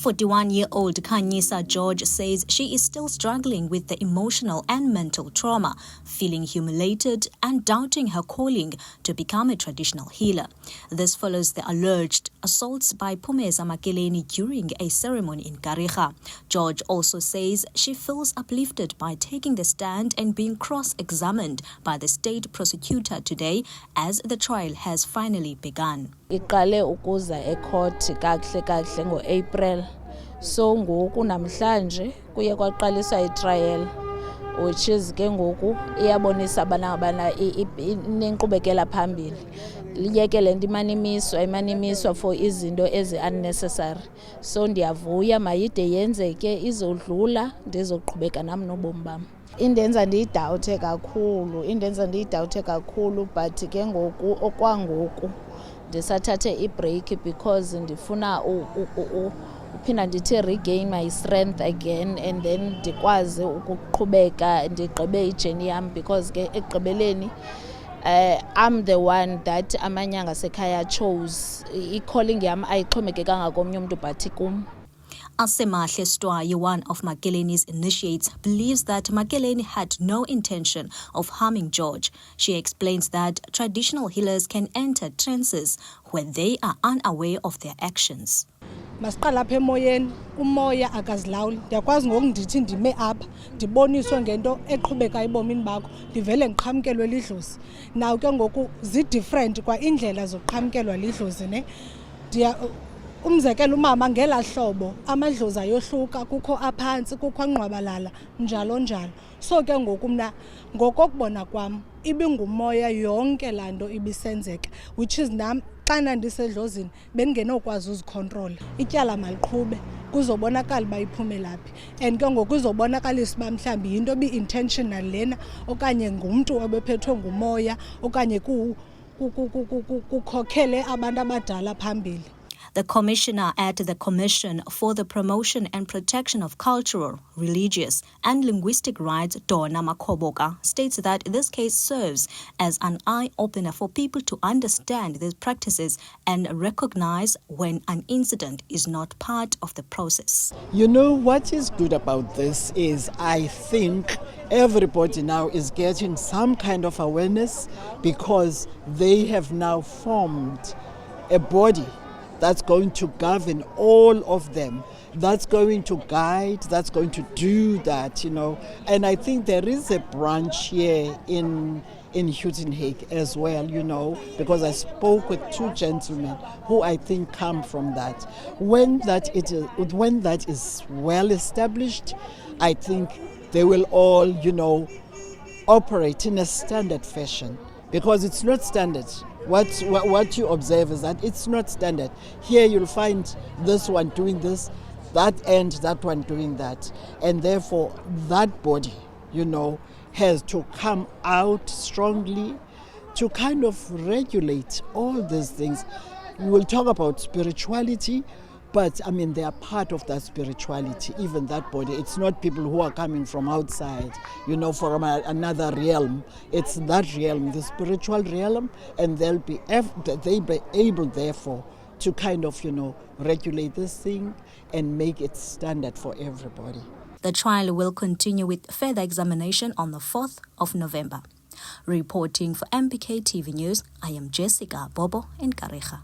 41-year-old Khanyisa George says she is still struggling with the emotional and mental trauma, feeling humiliated and doubting her calling to become a traditional healer. This follows the alleged assaults by Phumeza Makeleni during a ceremony in Gariga. George also says she feels uplifted by taking the stand and being cross-examined by the state prosecutor today as the trial has finally begun. Iqale ukuza ecourt kahle ngo-April, so ngoku namhlanje kuye kwaqaliswa itrial, which is ke ngoku iyabonisa abana inenkqubekela phambili. Liyeke le nto imanimiswa for izinto ezi-unnecessary. So ndiyavuya mayide yenzeke izodlula ndizoqhubeka nam nobomi bam. Indenza ndiyidawuthe kakhulu, but ke ngoku okwangoku ndisathathe i-break because ndifuna uphinda ndithi regain my strength again and then ndikwazi ukuqhubeka ndigqibe ijeni yam, because ke ekugqibeleni I'm the one that amanyanga sekhaya chose. I-calling yam ayixhomekekanga komnye umuntu but kum. Asemahle Stwayi, one of Makeleni's initiates, believes that Makeleni had no intention of harming George. She explains that traditional healers can enter trances when they are unaware of their actions. Masiqala apha emoyeni, umoya akazilawuli. Ndiyakwazi ngoku ndithi ndime apha ndiboniswe ngento eqhubekayo ebomini bakho ndivele ndiqhamkelwe lidlozi. Naw ke ngoku zi-different kwa indlela zoqhamkelwa lidlozi ne. Umzekelo umama ngela hlobo amadlozi ayohluka, kukho aphantsi, kukho anqwabalala, njalo. So ke ngoku mna ngokokubona kwam ibingumoya yonke laa nto ibisenzeka, which is nam xana ndisedlozini bendingenokwazi uzicontrola. Ityala maliqhube kuzobonakala uba iphumela phi, and ke ngoku izobonakalisa uba mhlawumbi yinto bi-intentional lena okanye ngumntu obephethwe ngumoya okanye kukhokhele abantu abadala phambili. The commissioner at the Commission for the Promotion and Protection of Cultural, Religious and Linguistic Rights, Donna Makhoboka, states that this case serves as an eye-opener for people to understand these practices and recognize when an incident is not part of the process. You know, what is good about this is I think everybody now is getting some kind of awareness because they have now formed a body that's going to govern all of them, that's going to guide, that's going to do that, you know. And I think there is a branch here in Uitenhage as well, you know, because I spoke with two gentlemen who I think come from that. When that is well established, I think they will all, you know, operate in a standard fashion, because it's not standard. What you observe is that it's not standard. Here you'll find this one doing this, that one doing that. And therefore that body, you know, has to come out strongly to kind of regulate all these things. We will talk about spirituality, but I mean, they are part of that spirituality, even that body. It's not people who are coming from outside, you know, from another realm. It's that realm, the spiritual realm, and they'll be able, therefore, to kind of, you know, regulate this thing and make it standard for everybody. The trial will continue with further examination on the 4th of November. Reporting for MPK TV News, I am Jessica Bobo in Gariga.